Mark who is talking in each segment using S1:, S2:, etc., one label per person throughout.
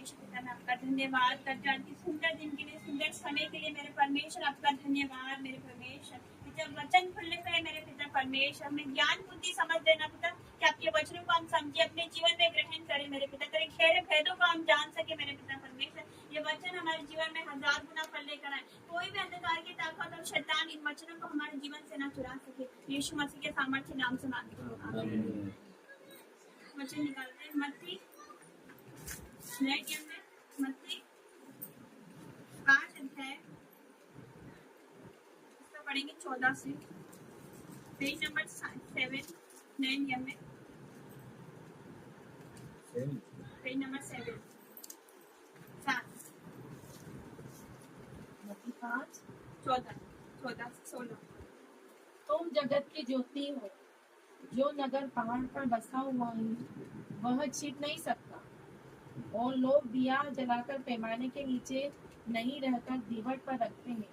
S1: परमेश्वर पिता मैं आपका धन्यवाद करता हूँ सुंदर दिन के लिए, सुंदर समय के लिए मेरे परमेश्वर आपका धन्यवाद। मेरे परमेश्वर पिता वचन खुलने पे मेरे पिता परमेश्वर हमें ज्ञान बुद्धि समझ देना पिता, कि आपके वचनों को हम समझे, अपने जीवन में ग्रहण करें मेरे पिता, तेरे गहरे भेदों को हम जान सके मेरे पिता परमेश्वर। ये वचन हमारे जीवन में 1000 गुना फल लेकर आए, कोई भी अंधकार की ताकत और शैतान इन वचनों को हमारे जीवन से न चुरा सके। यीशु मसीह के सामर्थ्य नाम से मांगते हैं, आमीन। वचन निकालते हैं मत्ती मत्ती 5 अध्याय, इसको पढ़ेंगे 14 से, पेज नंबर 7 नए नियम में, पेज नंबर 7 14 से 16।
S2: तुम जगत की ज्योति हो, जो नगर पहाड़ पर बसा हुआ है वह छिप नहीं सकता, और लोग दिया जलाकर पैमाने के नीचे नहीं रहकर दीवट पर रखते हैं,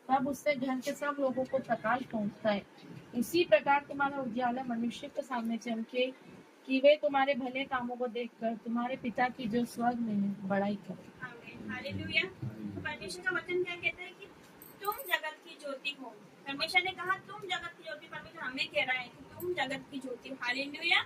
S2: तब उससे घर के सब लोगों को प्रकाश पहुंचता है। इसी प्रकार तुम्हारा उजाला मनुष्य के सामने चमके, कि वे तुम्हारे भले कामों को देखकर तुम्हारे पिता की जो स्वर्ग में है बड़ाई करें।
S1: आमीन, हालेलुया। तो परमेश्वर का वचन क्या कहता है कि तुम जगत की ज्योति हो। परमेश्वर ने कहा तुम जगत की ज्योति, परमेश्वर हमें कह रहा है कि तुम जगत की ज्योति। हालेलुया।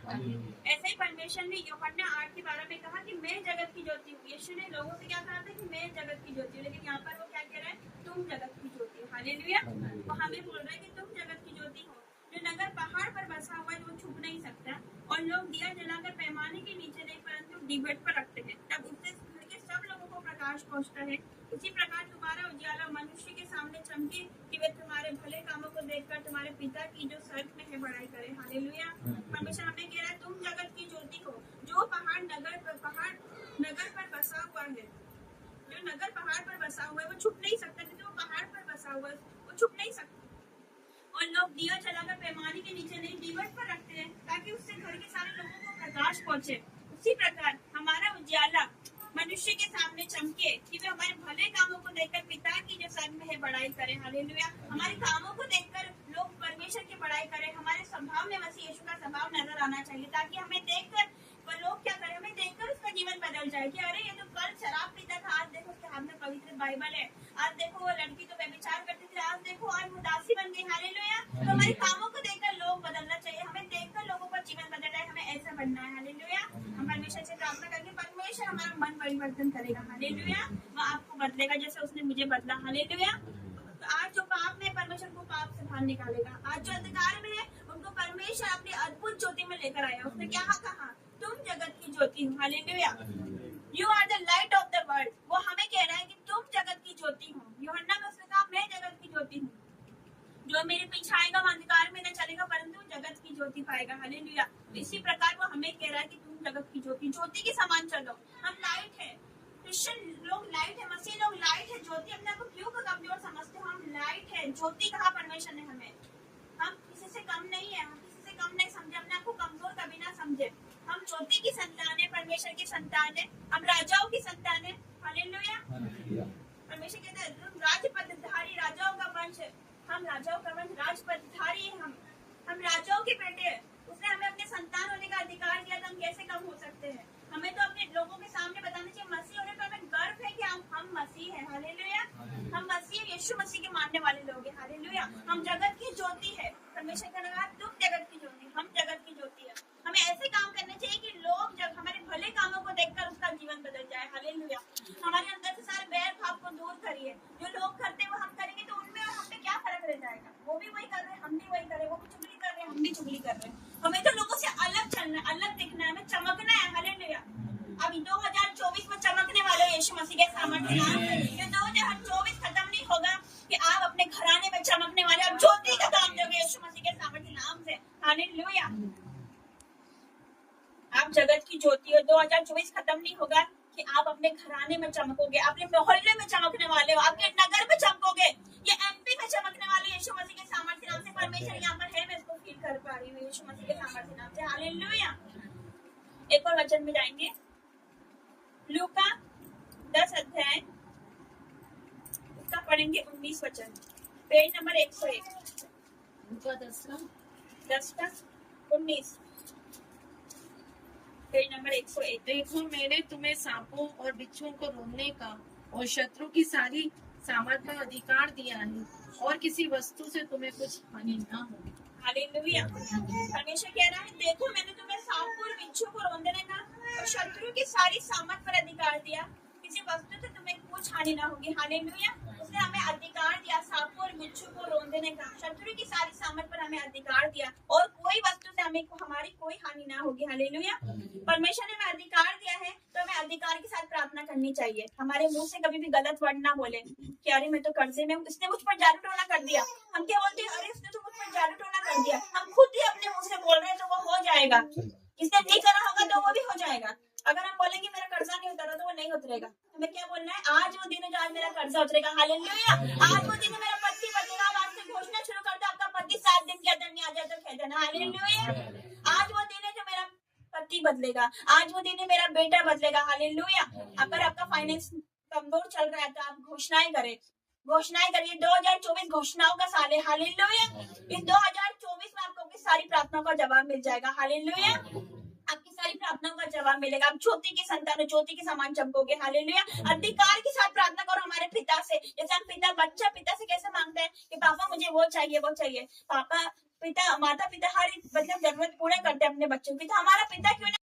S1: ऐसे ही परमेश्वर ने यूहन्ना 8:12 में कहा कि मैं जगत की ज्योति हूँ। यीशु ने लोगों से क्या कहा था कि मैं जगत की ज्योति हूँ, लेकिन यहाँ पर वो क्या कह रहा है, तुम जगत की ज्योति हो। हालेलुया। वो हमें बोल रहा है कि तुम जगत की ज्योति हो, जो नगर पहाड़ पर बसा हुआ है, वो छुप नहीं सकता, और लोग दिया जलाकर पैमाने के नीचे नहीं परंतु दीवट पर रखते हैं, तब उससे घर के सब लोगों को प्रकाश पहुंचता है। इसी प्रकार तुम्हारा उजाला मनुष्य के सामने चमके, कि वे तुम्हारे भले कामों को देखकर तुम्हारे पिता की जो स्वर्ग में है बड़ाई करे। हालेलुया। परमेश्वर हमें कह रहा है तुम जगत की ज्योति हो, जो नगर पर बसा हुआ है, जो नगर पहाड़ पर बसा हुआ है वो छुप नहीं सकता, क्योंकि वो पहाड़ पर बसा हुआ है, वो छुप नहीं सकता। और लोग दिया जलाकर पैमाने के नीचे नहीं दीवट पर रखते हैं, ताकि उससे घर के सारे लोगों को प्रकाश पहुंचे। उसी प्रकार हमारा उजाला मनुष्य के सामने चमके, कि वे हमारे भले कामों को देखकर पिता की जो स्वर्ग में है बड़ाई करें। हालेलुया। हमारे कामों को देखकर लोग परमेश्वर की बड़ाई करें। हमारे स्वभाव में मसीह यीशु का स्वभाव नजर आना चाहिए, ताकि हमें देखकर लोग क्या करें, हमें देखकर उसका जीवन बदल जाए, कि अरे ये तो कल शराब पीता था, आज देखो उसके हाथ में पवित्र बाइबल है, आज देखो वो लड़की तो व्यभिचार करती थी, आज देखो आज उदासी बन गई। हालेलुया। तो हमारे कामों को देखकर लोग बदलना चाहिए, हमें देखकर लोगों का जीवन बदलना है, हमें ऐसा बनना है। हालेलुया। हम परमेश्वर से प्रार्थना करके परमेश्वर हमारा मन परिवर्तन करेगा। हालेलुया। वो आपको बदलेगा जैसे उसने मुझे बदला। हालेलुया। तो आज जो पाप में परमेश्वर को पाप से बाहर निकालेगा, आज जो अंधकार में है उनको परमेश्वर अपनी अद्भुत ज्योति में लेकर आया। उसने क्या कहा, तुम जगत की ज्योति हो। Hallelujah. You are the light of the world. वो हमें कह रहा है कि तुम जगत की ज्योति हो। यूहन्ना में उसने कहा मैं जगत की ज्योति हूँ, जो मेरे पीछे आएगा वो अंधकार में न चलेगा परंतु जगत की ज्योति पाएगा। हालेलुया। इसी प्रकार वो हमें कह रहा है कि तुम जगत की ज्योति के समान चलो। हम लाइट है, क्रिश्चियन लोग लाइट है, मसीह लोग लाइट है, ज्योति। अपने आप को क्यों कमजोर समझते हो, हम लाइट है, ज्योति कहा परमेश्वर ने हमें। हम किसी से कम नहीं है, हम किसी से कम नहीं समझे, अपने आप को कमजोर कभी ना समझे। हम ज्योति की संतान है, परमेश्वर की संतान है, हम राजाओं की संतान है। हालेलुया। परमेश्वर कहते हैं तुम राजपदधारी, राजाओं का वंश है। हम राजाओं का वंश, राजपदधारी है, हम राजाओं के बेटे हैं। उसने हमें अपने संतान होने का अधिकार दिया, तो हम कैसे कम हो सकते हैं। हमें तो अपने लोगों के सामने बताना चाहिए, मसीह होने पर हमें गर्व है कि हम मसीह हैं। हालेलुया। हम मसीह यीशु मसीह के मानने वाले लोग हैं। हालेलुया। हम जगत की ज्योति है। परमेश्वर का नाम, तुम जगत की ज्योति, हम जगत की ज्योति है। हमें ऐसे काम करने चाहिए कि लोग जब हमारे भले कामों को देखकर उसका जीवन बदल जाए। हालेलुया। हमारे अंदर से सारे बैर भाव को दूर करिए। जो लोग करते वो हम करेंगे, तो उनमें और हम पे क्या फर्क रह जाएगा। वो भी वही कर रहे हैं, हम भी वही कर रहे हैं, वो भी चुगली कर रहे हैं, हम भी चुगली कर रहे हैं। हमें तो लोगों से अलग चलना है, अलग दिखना है, हमें चमकना है। हालेलुया। अभी 2024 में चमकने वाले यीशु मसीह के सामर्थ्य नाम से। ये 2024 खत्म नहीं होगा कि आप अपने घराने में चमकने वाले, आप ज्योति का काम दोगे यीशु मसीह के सामर्थ्य नाम से। हालेलुया। आप जगत की ज्योति हो। 2024 खत्म नहीं होगा कि आप अपने घराने में चमकोगे, अपने मोहल्ले में चमकने वाले हो, आपके नगर में चमकोगे, ये एमपी में चमकने वाले यीशु मसीह के सामर्थ्य नाम से। परमेश्वर यहाँ पर है, मैं इसको फील कर पा रही हूँ यीशु मसीह के सामर्थ्य नाम से। हालेलुया। एक और वचन में जाएंगे, लूका 10 अध्याय, उसका पढ़ेंगे 19 वचन, पेज नंबर 101।
S2: लूका 10 का
S1: 19 पेज नंबर 101।
S2: देखो मैंने तुम्हें सांपों और बिच्छुओं को रोकने का और शत्रु की सारी सामर्थ का अधिकार दिया है और किसी वस्तु से तुम्हें कुछ हानि ना हो।
S1: हालेलुया। परमेश्वर कह रहा है, देखो मैंने तुम्हें सांपों और बिच्छू को रोकने का और शत्रु की सारी सामर्थ पर अधिकार दिया, किसी वस्तु से तुम्हें कुछ हानि ना होगी। हालेलुया। उसने हमें अधिकार दिया सांपों और बिच्छू को रोकने का, शत्रु की सारी सामर्थ पर हमें अधिकार दिया और कोई वस्तु से हमें हमारी कोई हानि ना होगी। हालेलुया। परमेश्वर ने हमें अधिकार दिया है तो हमें अधिकार के साथ प्रार्थना करनी चाहिए। हमारे मुंह से कभी भी गलत वर्ड ना बोले कि अरे मैं तो कर्जे में हूँ, इसने मुझ पर जादू टोना कर दिया। हम क्या बोलते हैं, अरे इसने तो मुझ पर जादू टोना कर दिया। हम खुद ही अपने मुंह से बोल रहे हैं तो वो हो जाएगा। इसने नहीं करा होगा तो वो भी हो जाएगा। अगर हम बोलेंगे मेरा कर्जा नहीं उतरा तो वो नहीं उतरेगा। हमें क्या बोलना है, आज वो दिन है जो आज मेरा कर्जा उतरेगा। हालेलुया। आज वो दिन है मेरा पति बदलेगा। आज से घोषणा शुरू कर दो, आपका पति 7 दिन के अंदर नहीं आ जाए तो कह देना हालेलुया। आज वो दिन है जो मेरा पति बदलेगा। आज वो दिन है मेरा बेटा बदलेगा। हालेलुया। अगर आपका फाइनेंस कमजोर चल रहा है तो आप घोषणाएं करें, घोषणाएं करिए। 2024 घोषणाओं का साल है। हालेलुया। इस 2024 में आपको अपनी सारी प्रार्थनाओं का जवाब मिल जाएगा। हालेलुया। आपकी सारी प्रार्थनाओं का जवाब मिलेगा। आप ज्योति की संतान हो, ज्योति के समान चमकोगे। हालेलुया। अधिकार के साथ प्रार्थना करो हमारे पिता से। जैसे हम बच्चा पिता से कैसे मांगते हैं कि पापा मुझे वो चाहिए वो चाहिए। पापा पिता माता पिता हर मतलब जरूरत पूरे करते हैं अपने बच्चों की, तो हमारा पिता क्यों नहीं।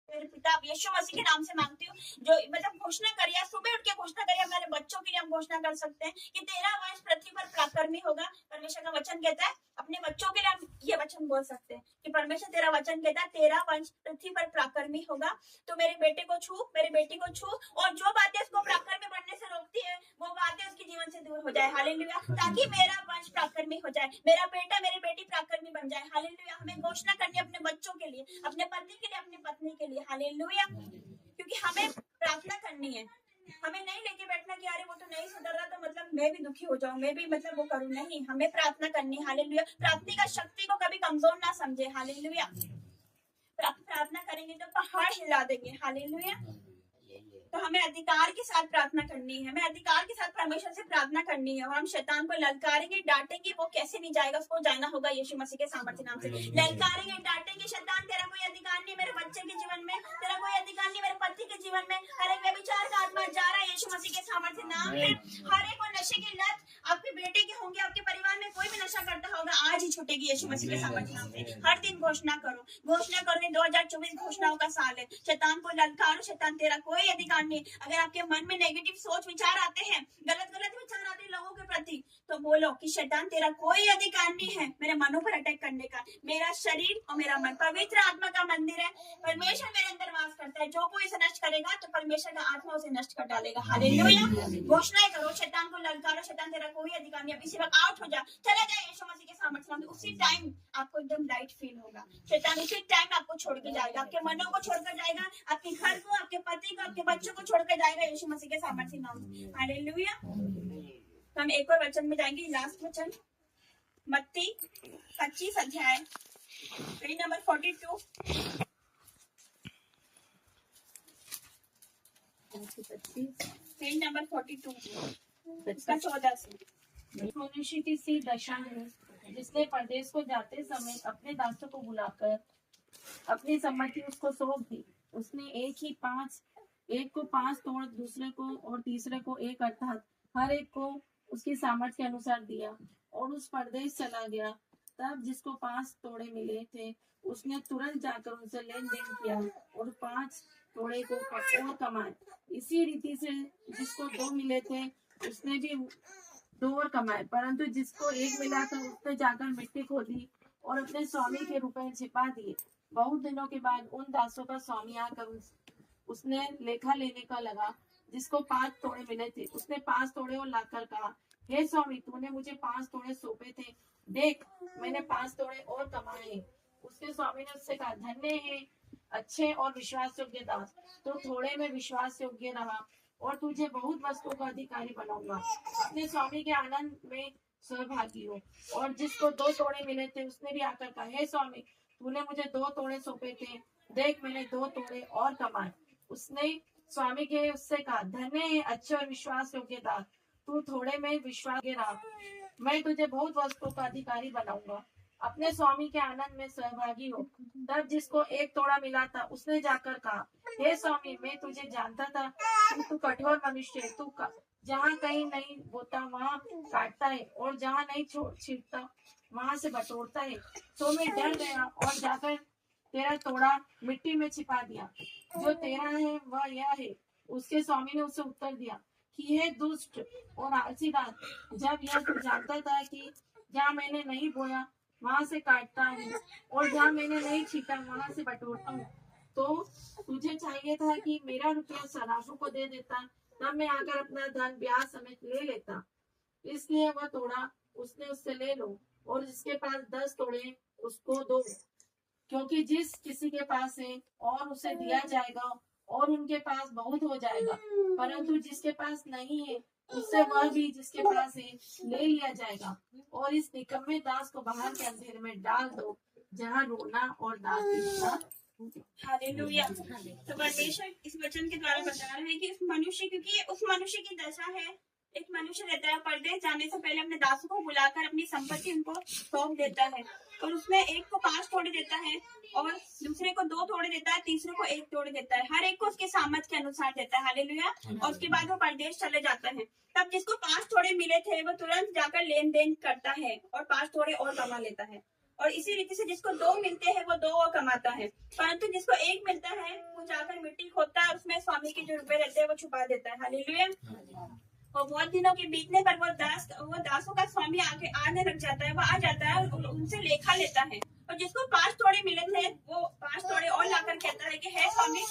S1: मेरे पिता यीशु मसीह के नाम से मांगती हूँ, जो मतलब घोषणा करिए, सुबह उठ के घोषणा करिए। हमारे बच्चों के लिए हम घोषणा कर सकते हैं कि तेरा वंश पृथ्वी पर पराक्रमी होगा। परमेश्वर का वचन कहता है, अपने बच्चों के लिए हम ये वचन बोल सकते हैं कि परमेश्वर तेरा वचन कहता है तेरा वंश पृथ्वी पर पराक्रमी होगा। तो मेरे बेटे को छू, मेरे बेटी को छू, और जो बातें उसको पराक्रमी बनने से रोकती है वो बातें उसके जीवन से दूर हो जाए। हालेलुया। ताकि मेरा वंश पराक्रमी हो जाए, मेरा बेटा मेरी बेटी पराक्रमी बन जाए। हालेलुया। हमें घोषणा करनी है अपने बच्चों के लिए, अपने पति के लिए, अपनी पत्नी के लिए। हालेलुया। क्योंकि हमें प्रार्थना करनी है। हमें नहीं लेके बैठना कि अरे वो तो नहीं सुधर रहा तो मतलब मैं भी दुखी हो जाऊं, मैं भी मतलब वो करूं। नहीं, हमें प्रार्थना करनी है। हालेलुया। प्रार्थना का शक्ति को कभी कमजोर ना समझे। हालेलुया। प्रार्थना करेंगे तो पहाड़ हिला देंगे। हालेलुया। तो हमें अधिकार के साथ प्रार्थना करनी है, हमें अधिकार के साथ परमेश्वर से प्रार्थना करनी है। और हम शैतान को ललकारेंगे, डांटेंगे, वो कैसे नहीं जाएगा, उसको जाना होगा यीशु मसीह के सामर्थ्य नाम से। ललकारेंगे, डांटेंगे, शैतान तेरा कोई अधिकार नहीं मेरे बच्चे के जीवन में, तेरा कोई अधिकार नहीं मेरे पति के जीवन में। हर एक व्यभिचार का आत्मा जा रहा है यीशु मसीह के सामर्थ्य नाम में। हर एक को नशे की लत आपके बेटे के होंगे, आपके परिवार में कोई भी नशा करता होगा, आज ही छूटेगी यीशु मसीह के सामर्थ्य नाम से। हर दिन घोषणा करो, घोषणा करो। 2024 घोषणाओं का साल है। शैतान को ललकारो, शैतान तेरा कोई अधिकार नहीं। अगर आपके मन में नेगेटिव सोच विचार आते हैं, गलत गलत विचार आते हैं लोगों के प्रति, तो बोलो कि शैतान तेरा कोई अधिकार नहीं है मेरे मनों पर अटैक करने का। मेरा शरीर और मेरा मन पवित्र आत्मा का मंदिर है। परमेश्वर मेरे अंदर वास करता है। जो कोई इसे नष्ट करेगा तो परमेश्वर का आत्मा उसे नष्ट कर डालेगा। हालेलुया। घोषणाएं करो, शैतान को ललकारो, शैतान तेरा कोई अधिकार नहीं। इसी वक्त आउट हो जा, चला जाए यीशु मसीह के सामर्थ्य नाम से। उसी टाइम आपको एकदम लाइट फील होगा। शैतान उसी टाइम आपको छोड़ के जाएगा, आपके मनों को छोड़कर जाएगा, आपके घर को, आपके पति को, आपके बच्चों को छोड़कर जाएगा यीशु मसीह के सामर्थ्य नाम से। हालेलुया। तो हम एक और वचन में जाएंगे, लास्ट वचन मत्ती 25 अध्याय पेज नंबर 42 पेज नंबर 42 इसका 14 से।
S2: मनुष्य की सी दशा है जिसने परदेश को जाते समय अपने दासों को बुलाकर अपनी सम्मति उसको सौंप दी। उसने एक को 5 तोड़, दूसरे को और तीसरे को 1, अर्थात हर एक को उसकी सामर्थ्य के अनुसार दिया, और उस परदेश चला गया। तब जिसको 5 तोड़े मिले थे उसने तुरंत जाकर उनसे लेन देन किया और 5 तोड़े को और कमाए। इसी रीति से जिसको 2 मिले थे उसने भी 2 और कमाए, परंतु जिसको 1 मिला था उसने जाकर मिट्टी खोदी और अपने स्वामी के रुपए छिपा दिए। बहुत दिनों के बाद उन दासों का स्वामी आकर उसने लेखा लेने का लगा। जिसको 5 तोड़े मिले थे उसने 5 तोड़े और लाकर कहा, हे स्वामी, तूने मुझे 5 तोड़े सौंपे थे, देख मैंने 5 तोड़े और कमाए। उसके स्वामी ने उससे कहा, धन्य है अच्छे और विश्वास योग्य दास, तो थोड़े में विश्वास योग्य रहा और तुझे बहुत वस्तुओं का अधिकारी बनाऊंगा। अपने स्वामी के आनंद में सहभागी हो। और जिसको 2 तोड़े मिले थे उसने भी आकर कहा, हे स्वामी, तूने मुझे 2 तोड़े सौंपे थे, देख मैंने 2 तोड़े और कमाए। उसने स्वामी के उससे कहा, धन्य है अच्छे और विश्वास योग्य दास, तू थोड़े में विश्वास रहा, मैं तुझे बहुत वस्तुओं का अधिकारी बनाऊंगा। अपने स्वामी के आनंद में सहभागी हो। तब जिसको एक तोड़ा मिला था उसने जाकर कहा, हे स्वामी, मैं तुझे जानता था कि तू कठोर मनुष्य है। तू जहाँ कहीं नहीं बोता वहाँ काटता है और जहाँ नहीं छींटता वहाँ से बटोरता है। तो मैं डर गया और जाकर तेरा तोड़ा मिट्टी में छिपा दिया। जो तेरा है वह यह है। उसके स्वामी ने उसे उत्तर दिया कि हे दुष्ट और आलसी दास, जब यह तू जानता था कि जहाँ मैंने नहीं बोया वहां से काटता हूँ और जहाँ मैंने नहीं छीटा वहां से बटोरता हूँ, तो तुझे चाहिए था कि मेरा रुपया सराफों को दे देता, तब मैं आकर अपना धन ब्याज समेत ले लेता। इसलिए वह तोड़ा उसने उससे ले लो और जिसके पास 10 तोड़े उसको दो, क्योंकि जिस किसी के पास है और उसे दिया जाएगा और उनके पास बहुत हो जाएगा, परंतु जिसके पास नहीं है उससे वह भी जिसके पास है ले लिया जाएगा। और इस निकम्मे दास को बाहर के अंधेरे में डाल दो, जहाँ रोना और दांत पीसना।
S1: हालेलुया। तो परमेश्वर इस वचन के द्वारा बता रहा है कि उस मनुष्य की दशा है। एक मनुष्य रहता है, परदेश जाने से पहले अपने दासों को बुलाकर अपनी संपत्ति उनको सौंप देता है, और उसमें एक को 5 तोड़े देता है और दूसरे को 2 तोड़े देता है, तीसरे को 1 तोड़े देता है। हर एक को उसके सामर्थ्य के अनुसार देता है। हालेलुया। और उसके बाद वो परदेश चले जाता है। तब जिसको 5 तोड़े मिले थे वो तुरंत जाकर लेन देन करता है और 5 तोड़े और कमा लेता है। और इसी रीति से जिसको 2 मिलते हैं वो 2 और कमाता है, परंतु जिसको 1 मिलता है वो जाकर मिट्टी खोदता है और उसमें स्वामी के जो रुपए रहते हैं वो छुपा देता है। हालेलुया। और बहुत दिनों के बीतने पर वो दासों का स्वामी आने लग जाता है। वो आ जाता है और उनसे लेखा लेता है। और जिसको 5 तोड़े मिले थे वो 5 तोड़े और लाकर कहता है कि हे स्वामी,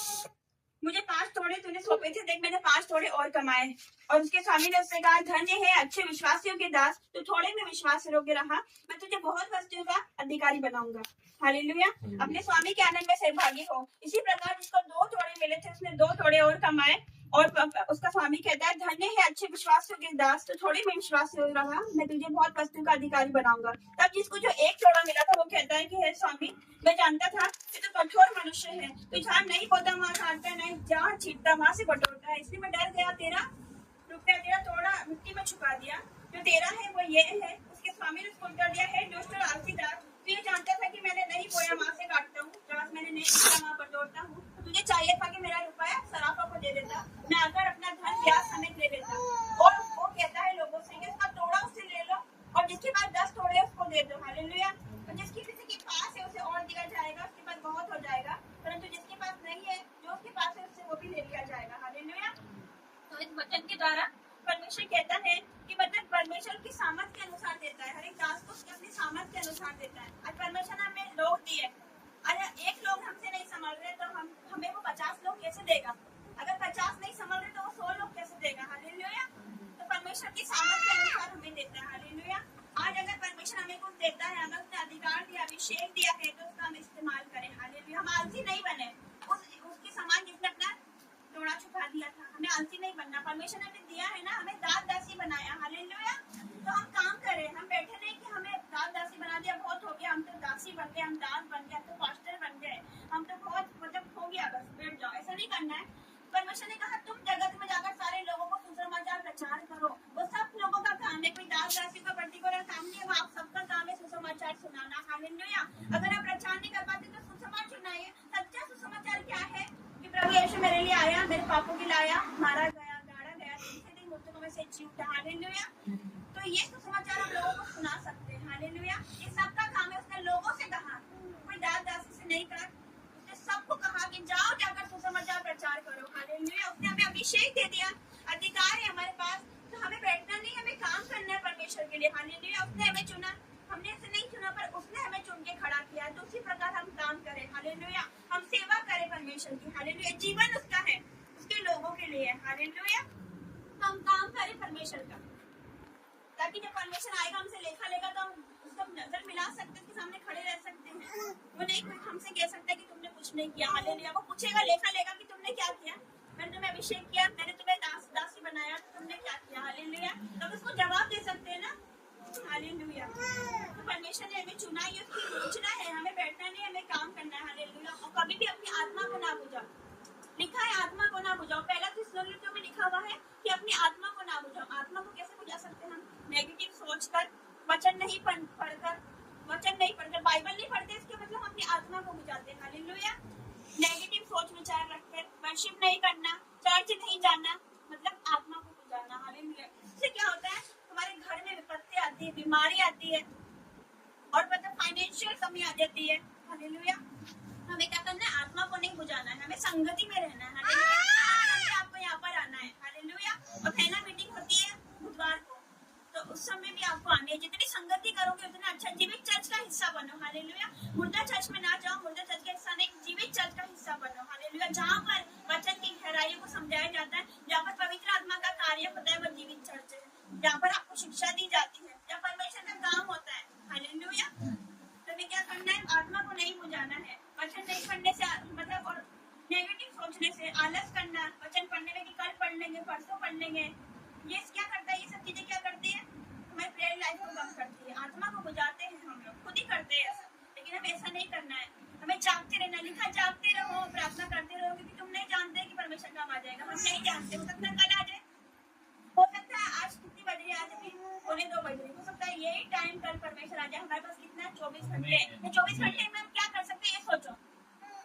S1: मुझे 5 तोड़े तूने सौंपे थे, देख मैंने 5 तोड़े और कमाए। और उसके स्वामी ने उससे कहा, धन्य है अच्छे विश्वासियों के दास, तू थोड़े में विश्वास योग्य रहा, मैं तुझे बहुत वस्तुओं का अधिकारी बनाऊंगा। हालेलुया। अपने स्वामी के आनंद में सहभागी हो। इसी प्रकार जिसको 2 तोड़े मिले थे उसने 2 तोड़े और कमाए। और उसका स्वामी कहता है, धन्य है अच्छे विश्वास योग्य दास, तो थोड़े में विश्वास योग्य रहा, मैं तुझे बहुत वस्तु का अधिकारी बनाऊंगा। तब जिसको जो 1 तोड़ा मिला था वो कहता है कि हे स्वामी, मैं जानता था कि तू कठोर मनुष्य है, तू जहाँ नहीं बोता वहां काटता है, नहीं जहाँ छींटता वहां से बटोरता है, इसलिए मैं डर गया, तेरा तोड़ा मिट्टी में छुपा दिया। जो तेरा है वो ये है। उसके स्वामी ने उसको उत्तर दिया, हे दुष्ट और आलसी दास, तू ये जानता था कि मैंने नहीं बोया वहां से काटता हूँ, जहाँ मैंने नहीं छींटा वहां बटोरता हूँ। तुझे चाहिए था कि मेरा रुपया सराफा को दे देता, मैं आकर अपना धन ब्याज समेत ले लेता। और वो कहता है लोगों से कि उसका तोड़ा उससे ले लो और जिसके पास 10 तोड़े उसको दे दो। हालेलुया। और जिसकी किसी के पास है उसे और दिया जाएगा, उसके पास बहुत हो जाएगा, परंतु जिसके पास नहीं है जो उसके पास है उससे वो भी ले लिया जाएगा। हालेलुया। तो इस वचन के द्वारा परमेश्वर कहता है कि मतलब परमेश्वर की सामर्थ्य के अनुसार देता है। हर एक दास को उसके अपनी सामर्थ्य के अनुसार देता है। आज परमेश्वर ने हमें लोग दिए, अगर 1 लोग हमसे नहीं संभल रहे तो हमें वो 50 लोग कैसे देगा? अगर 50 नहीं संभल रहे तो वो 100 लोग कैसे देगा? हालेलुया। तो परमेश्वर की सामर्थ्य के अनुसार हमें देता है। हालेलुया। आज अगर परमेश्वर हमें कुछ देता है, हमें उसने अधिकार दिया, अभिषेक दिया है, तो उसका हम इस्तेमाल करें। हालेलुया। हम आलसी नहीं बने। उसके समान जिसने अपना तोड़ा छुपा दिया था, हमें आलसी नहीं बनना। परमेश्वर ने हमें दिया है ना, हमें दासी बनाया। हालेलुया। तो हम काम करें, हम बैठे नहीं कि हमें दासी बना दिया, बहुत हो गया, हम तो दासी बन गए, हम दास बन गए, हम तो पास्टर बन गए, हम तो बहुत मतलब हो गया, बस बैठ जाओ। ऐसा नहीं करना है। परमेश्वर ने कहा तुम जगत में जाकर सारे लोगों को सुसमाचार प्रचार करो। वो सब लोगों का काम है, कोई दासी का पर्टिकुलर काम नहीं है, वो आप सबका काम है सुसमाचार सुनाना। हालेलुया। अगर आप प्रचार नहीं कर पाते तो सुसमाचार सुनाइए। सच्चा सुसमाचार क्या है कि प्रभु यीशु मेरे लिए आया, मेरे पापों के लिए आया, मारा गया, गाड़ा गया, तीसरे दिन मृतकों में से जी उठा। हालेलुया। तो ये सुसमाचार हम लोगों को सुना सकते हैं। हालेलुया। ये सबका काम है। उसने लोगों से कहा, कोई दासी से नहीं कहा, उसने सबको कहा कि जाओ जाकर सुसमाचार प्रचार करो। हालेलुया। उसने हमें अभिषेक दे दिया, अधिकार है हमारे पास, तो हमें बैठना नहीं, हमें काम करना है परमेश्वर के लिए। हालेलुया। उसने हमें चुना, हमने इसे नहीं चुना, पर उसने हमें चुन के खड़ा किया, तो उसी प्रकार हम काम करें। हालेलुया। हम सेवा करें परमेश्वर की। हालेलुया। जीवन उसका है, उसके लोगों के लिए। हालेलुया। हम काम करें परमेश्वर का, ताकि जब परमेश्वर आएगा हमसे लेखा लेगा तो हम उसका नजर मिला सकते हैं, उसके सामने खड़े रह सकते हैं। वो नहीं कोई हमसे कह सकता है कि तुमने कुछ नहीं किया। हालेलुया। वो पूछेगा, लेखा लेगा कि तुमने क्या किया, मैंने तुम्हें अभिषेक किया, मैंने तुम्हें दासी बनाया, तुमने क्या किया? हालेलुया। तब उसको जवाब दे सकते हैं ना। हालेलुया। तो परमेश्वर ने हमें चुना, ये उसकी योजना है, हमें बैठना नहीं, हमें काम करना है। हालेलुया। और कभी भी अपनी आत्मा को ना बुझाओ। लिखा है आत्मा को ना बुझाओ। पहला थिस्सलुनीकियों में लिखा हुआ है कि अपनी आत्मा को ना बुझाओ। आत्मा को कैसे बुझा सकते हैं हम? नेगेटिव सोचकर, वचन नहीं पढ़कर, वचन नहीं पढ़ते, बाइबल नहीं पढ़ते, इसके मतलब हम अपनी आत्मा को बुझाते हैं। हालेलुया। नेगेटिव सोच विचार रखकर वर्शिप नहीं करना, चर्च नहीं जाना, मतलब आत्मा को बुझाना। हालेलुया। इससे क्या होता है, हमारे घर में विपत्ति आती है, बीमारी आती है, और मतलब फाइनेंशियल कमी आ जाती है। हालेलुया। हमें क्या करना है, आत्मा को नहीं बुझाना है, हमें संगति में रहना है। हालेलुया। आपको यहाँ पर आना है। हालेलुया। और पहला मीटिंग होती है बुधवार को, तो उस समय भी आपको आने है। जितनी संगति करोगे उतना अच्छा। जीवित चर्च का हिस्सा बनो। हालेलुया। मुर्दा चर्च में ना जाओ, मुर्दा चर्च का हिस्सा नहीं, जीवित चर्च का हिस्सा बनो। हालेलुया। जहाँ पर वचन की गहराइयों को समझाया जाता है, जहाँ पर पवित्र आत्मा का कार्य होता है, वो जीवित चर्च है। जहाँ पर आपको शिक्षा दी जाती है, जहाँ परमेश्वर का काम होता है। हालेलुया। तो हमें क्या करना है, आत्मा को नहीं बुझाना है। वचन नहीं पढ़ने से मतलब, और नेगेटिव सोचने से, आलस करना, वचन पढ़ने में कि कल पढ़ लेंगे, परसों पढ़ लेंगे, ये क्या करता है, ये सब चीजें क्या करती है, हमारी प्रेयर लाइफ को कम करती है। आत्मा को बुझाते हैं हम लोग, खुद ही करते हैं ऐसा, लेकिन हमें ऐसा नहीं करना है। हमें जागते रहना, लिखा जागते रहो, प्रार्थना करते रहो, क्योंकि तुम नहीं जानते कि परमेश्वर कब आ जाएगा। हम नहीं जानते, हो सकता है कल आ जाए, हो सकता है आज कितनी बज रही है, आज अभी 1:45 बज रही, हो सकता है यही टाइम कल परमेश्वर आ जाए। हमारे पास कितना 24 घंटे, 24 घंटे में हम क्या कर सकते हैं, ये सोचो।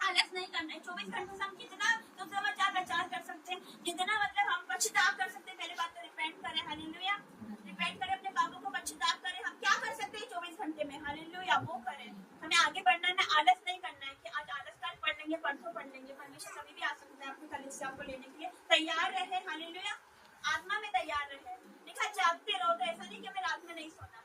S1: आलस नहीं करना है। 24 घंटे से हम कितना सुसमाचार प्रचार कर सकते हैं, जितना मतलब हम पश्चाताप कर सकते हैं। पहले बात तो रिपेंट करें। हालेलुया। रिपेंट करें, अपने पापों को पश्चाताप करें। हम क्या कर सकते हैं 24 घंटे में, हालेलुया, वो करें। हमें आगे बढ़ना है, आलस नहीं करना है कि आज आलस कल पढ़ लेंगे, परसों पढ़ लेंगे। परमेश्वर कभी भी आ सकता है अपने कलीसिया को लेने के लिए। तैयार रहे। हालेलुया। आत्मा में तैयार रहे। लिखा जागते रहो, तो ऐसा नहीं कि हमें रात में नहीं सोना,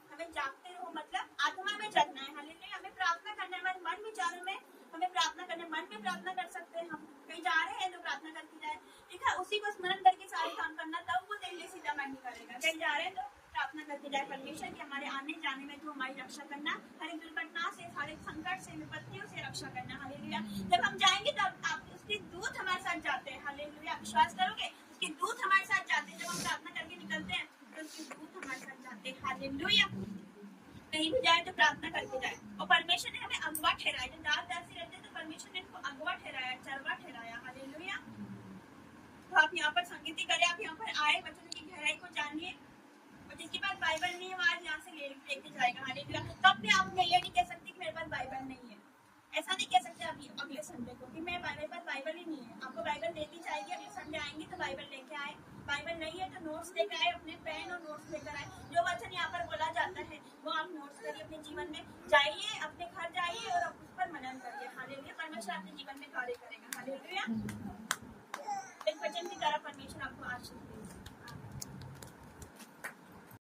S1: हमें जागते रहो मतलब आत्मा में जगना है। हालेलुया। हमें प्रार्थना करना है, हमारे मन विचारों में हमें प्रार्थना करना है। मन में प्रार्थना कर सकते हैं, हम कहीं जा रहे हैं तो प्रार्थना करके जाए। ठीक है, उसी को स्मरण करके सारे काम करना, तब वो तेरे लिए सीधा मायने करेगा। कहीं जा रहे हैं तो प्रार्थना करके जाए परमेश्वर की हमारे आने जाने में तो हमारी रक्षा करना, हर एक दुर्घटना से, हर एक संकट से, विपत्तियों से रक्षा करना। हालेलुया। जब हम जाएंगे तब आप उसके दूत हमारे साथ जाते हैं। हालेलुया। विश्वास करोगे, उसके दूत हमारे साथ जाते हैं। जब हम प्रार्थना करके निकलते हैं तो उसके दूत हमारे साथ जाते हैं। हालेलुया। कहीं भी जाए तो प्रार्थना करके जाए। और परमेश्वर ने हमें अगवा ठहराया, जब दास दासी रहते तो परमेश्वर ने इनको अगवा ठहराया, चरवा ठहराया। हालेलुया। तो आप यहाँ पर संगीति करें, आप यहाँ पर आए, वचन की गहराई को जानिए। और जिसके पास बाइबल नहीं है वो आज यहाँ से लेके जाएगा। हालेलुया। तब भी आप ये नहीं कह सकते कि मेरे पास बाइबल नहीं है, ऐसा नहीं कह सकते आप अगले संडे को कि मेरे पास बाइबल ही नहीं है। आपको बाइबल देती जाएगी, अगले संडे आएंगे तो बाइबल लेके आए। बाइबल नहीं है तो नोट्स लेकर आए, अपने पेन और नोट्स लेकर आए। जो वचन यहाँ पर बोला जाता है वो आप नोट्स